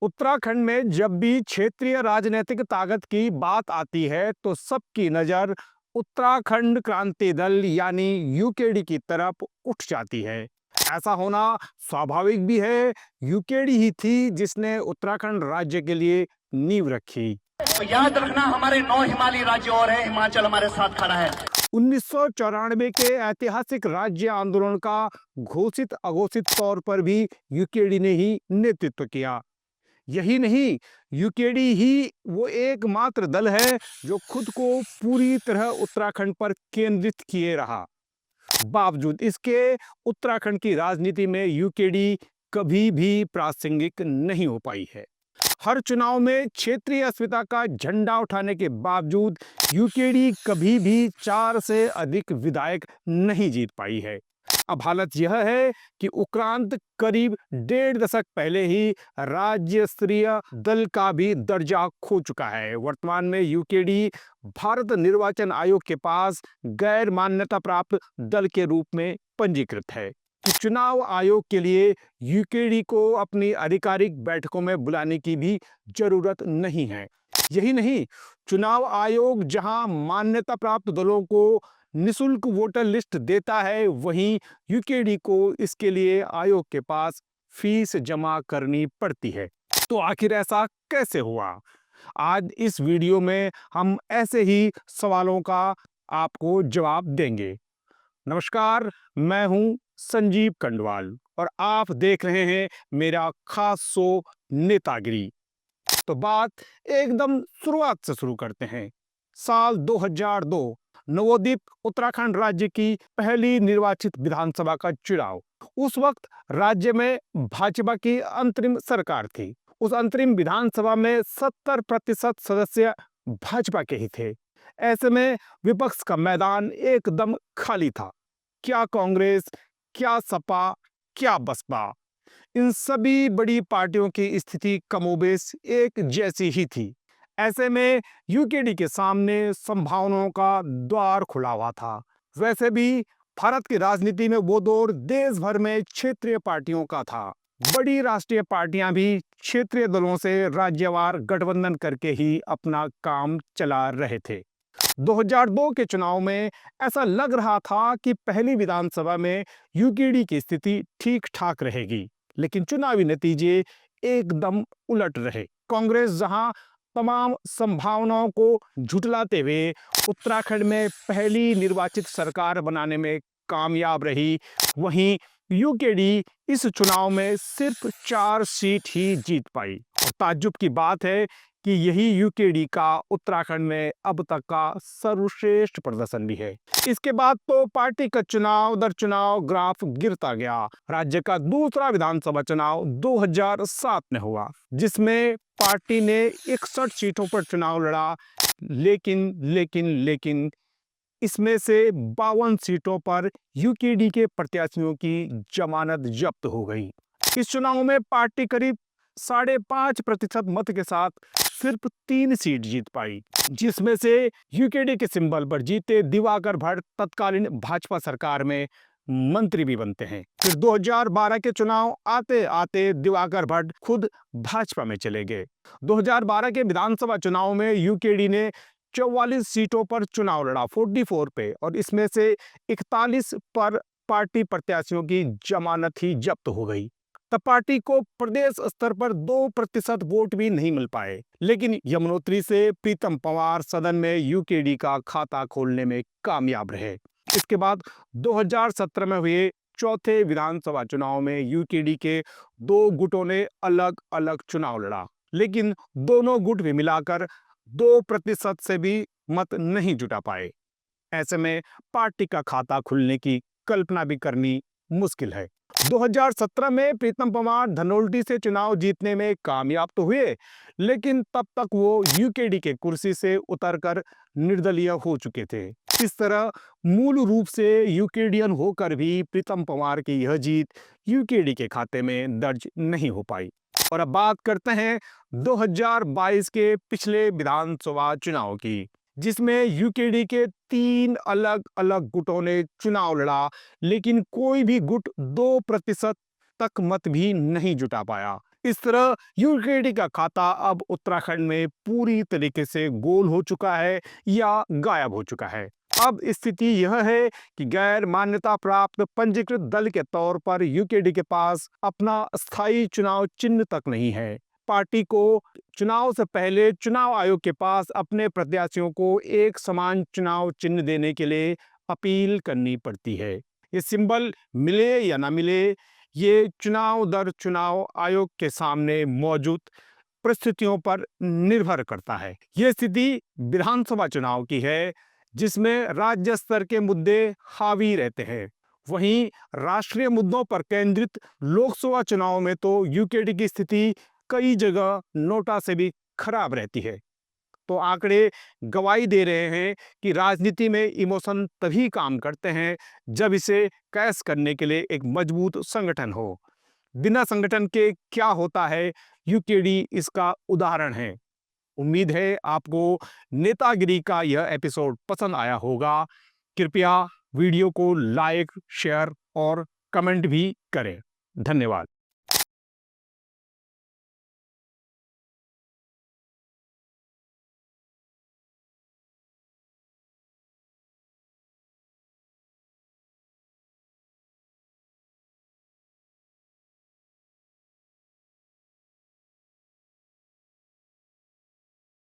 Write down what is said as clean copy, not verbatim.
उत्तराखंड में जब भी क्षेत्रीय राजनीतिक ताकत की बात आती है तो सबकी नजर उत्तराखंड क्रांति दल यानी यूकेडी की तरफ उठ जाती है। ऐसा होना स्वाभाविक भी है। यूकेडी ही थी जिसने उत्तराखंड राज्य के लिए नींव रखी। तो याद रखना, हमारे 9 हिमालयी राज्य और हैं, हिमाचल हमारे साथ खड़ा है। 1994 के ऐतिहासिक राज्य आंदोलन का घोषित अघोषित तौर पर भी यूकेडी ने ही नेतृत्व किया। यही नहीं, यूकेडी ही वो एकमात्र दल है जो खुद को पूरी तरह उत्तराखंड पर केंद्रित किए रहा। बावजूद इसके उत्तराखंड की राजनीति में यूकेडी कभी भी प्रासंगिक नहीं हो पाई है। हर चुनाव में क्षेत्रीय अस्मिता का झंडा उठाने के बावजूद यूकेडी कभी भी 4 से अधिक विधायक नहीं जीत पाई है। अब हालत यह है कि उपरांत करीब 1.5 दशक पहले ही राज्य स्तरीय दल का भी दर्जा खो चुका है। वर्तमान में यूकेडी भारत निर्वाचन आयोग के पास गैर मान्यता प्राप्त दल के रूप में पंजीकृत है। कि चुनाव आयोग के लिए यूकेडी को अपनी आधिकारिक बैठकों में बुलाने की भी जरूरत नहीं है। यही नहीं, चुनाव आयोग जहां मान्यता प्राप्त दलों को निशुल्क वोटर लिस्ट देता है, वहीं यूकेडी को इसके लिए आयोग के पास फीस जमा करनी पड़ती है। तो आखिर ऐसा कैसे हुआ? आज इस वीडियो में हम ऐसे ही सवालों का आपको जवाब देंगे। नमस्कार, मैं हूं संजीव कंडवाल और आप देख रहे हैं मेरा खास शो नेतागिरी। तो बात एकदम शुरुआत से शुरू करते हैं। साल 2002 नवोदित उत्तराखंड राज्य की पहली निर्वाचित विधानसभा का चुनाव। उस वक्त राज्य में भाजपा की अंतरिम सरकार थी। उस अंतरिम विधानसभा में 70% सदस्य भाजपा के ही थे। ऐसे में विपक्ष का मैदान एकदम खाली था। क्या कांग्रेस, क्या सपा, क्या बसपा, इन सभी बड़ी पार्टियों की स्थिति कमोबेश एक जैसी ही थी। ऐसे में यूकेडी के सामने संभावनाओं का द्वार खुला हुआ था। वैसे भी भारत की राजनीति में वो दौर देश भर में क्षेत्रीय पार्टियों का था। बड़ी राष्ट्रीय पार्टियां भी क्षेत्रीय दलों से राज्यवार गठबंधन करके ही अपना काम चला रहे थे। 2002 के चुनाव में ऐसा लग रहा था कि पहली विधानसभा में यूकेडी की स्थिति ठीक ठाक रहेगी, लेकिन चुनावी नतीजे एकदम उलट रहे। कांग्रेस जहां तमाम संभावनाओं को झुठलाते हुए उत्तराखंड में पहली निर्वाचित सरकार बनाने में कामयाब रही, वहीं यूकेडी इस चुनाव में सिर्फ 4 सीट ही जीत पाई। और ताज्जुब की बात है कि यही यूकेडी का उत्तराखंड में अब तक का सर्वश्रेष्ठ प्रदर्शन भी है। इसके बाद तो पार्टी का चुनाव दर चुनाव ग्राफ गिरता गया। राज्य का दूसरा विधानसभा चुनाव 2007 में हुआ, जिसमें पार्टी ने 61 सीटों पर चुनाव लड़ा, लेकिन इसमें से 52 सीटों पर यूकेडी के प्रत्याशियों की जमानत जब्त हो गई। इस चुनाव में पार्टी करीब 5.5% मत के साथ सिर्फ 3 सीट जीत पाई, जिसमें से यूकेडी के सिंबल पर जीते दिवाकर भट्ट तत्कालीन भाजपा सरकार में मंत्री भी बनते हैं। फिर 2012 के चुनाव आते आते दिवाकर भट्ट खुद भाजपा में चले गए। 2012 के विधानसभा चुनाव में यूकेडी ने 44 सीटों पर चुनाव लड़ा, 44 पे, और इसमें से 41 पर पार्टी प्रत्याशियों की जमानत ही जब्त हो गई। तब पार्टी को प्रदेश स्तर पर 2% वोट भी नहीं मिल पाए, लेकिन यमुनोत्री से प्रीतम पंवार सदन में यूकेडी का खाता खोलने में कामयाब रहे। इसके बाद 2017 में हुए चौथे विधानसभा चुनाव में यूकेडी के 2 गुटों ने अलग अलग चुनाव लड़ा, लेकिन दोनों गुट भी मिलाकर 2% से भी मत नहीं जुटा पाए। ऐसे में पार्टी का खाता खुलने की कल्पना भी करनी मुश्किल है। 2017 में प्रीतम पंवार धनोल्टी से चुनाव जीतने में कामयाब तो हुए, लेकिन तब तक वो यूकेडी के कुर्सी से उतरकर निर्दलीय हो चुके थे। इस तरह मूल रूप से यूकेडियन होकर भी प्रीतम पंवार की यह जीत यूकेडी के खाते में दर्ज नहीं हो पाई। और अब बात करते हैं 2022 के पिछले विधानसभा चुनाव की, जिसमें यूकेडी के 3 अलग अलग गुटों ने चुनाव लड़ा, लेकिन कोई भी गुट 2% तक मत भी नहीं जुटा पाया। इस तरह यूकेडी का खाता अब उत्तराखंड में पूरी तरीके से गोल हो चुका है या गायब हो चुका है। अब स्थिति यह है कि गैर मान्यता प्राप्त पंजीकृत दल के तौर पर यूकेडी के पास अपना स्थायी चुनाव चिन्ह तक नहीं है। पार्टी को चुनाव से पहले चुनाव आयोग के पास अपने प्रत्याशियों को एक समान चुनाव चिन्ह देने के लिए अपील करनी पड़ती है। ये सिंबल मिले या ना मिले, ये चुनाव दर चुनाव आयोग के सामने मौजूद परिस्थितियों पर निर्भर करता है। यह स्थिति विधानसभा चुनाव की है, जिसमें राज्य स्तर के मुद्दे हावी रहते हैं। वहीं राष्ट्रीय मुद्दों पर केंद्रित लोकसभा चुनाव में तो यूकेडी की स्थिति कई जगह नोटा से भी खराब रहती है। तो आंकड़े गवाही दे रहे हैं कि राजनीति में इमोशन तभी काम करते हैं जब इसे कैश करने के लिए एक मजबूत संगठन हो। बिना संगठन के क्या होता है, यूकेडी इसका उदाहरण है। उम्मीद है आपको नेतागिरी का यह एपिसोड पसंद आया होगा। कृपया वीडियो को लाइक, शेयर और कमेंट भी करें। धन्यवाद।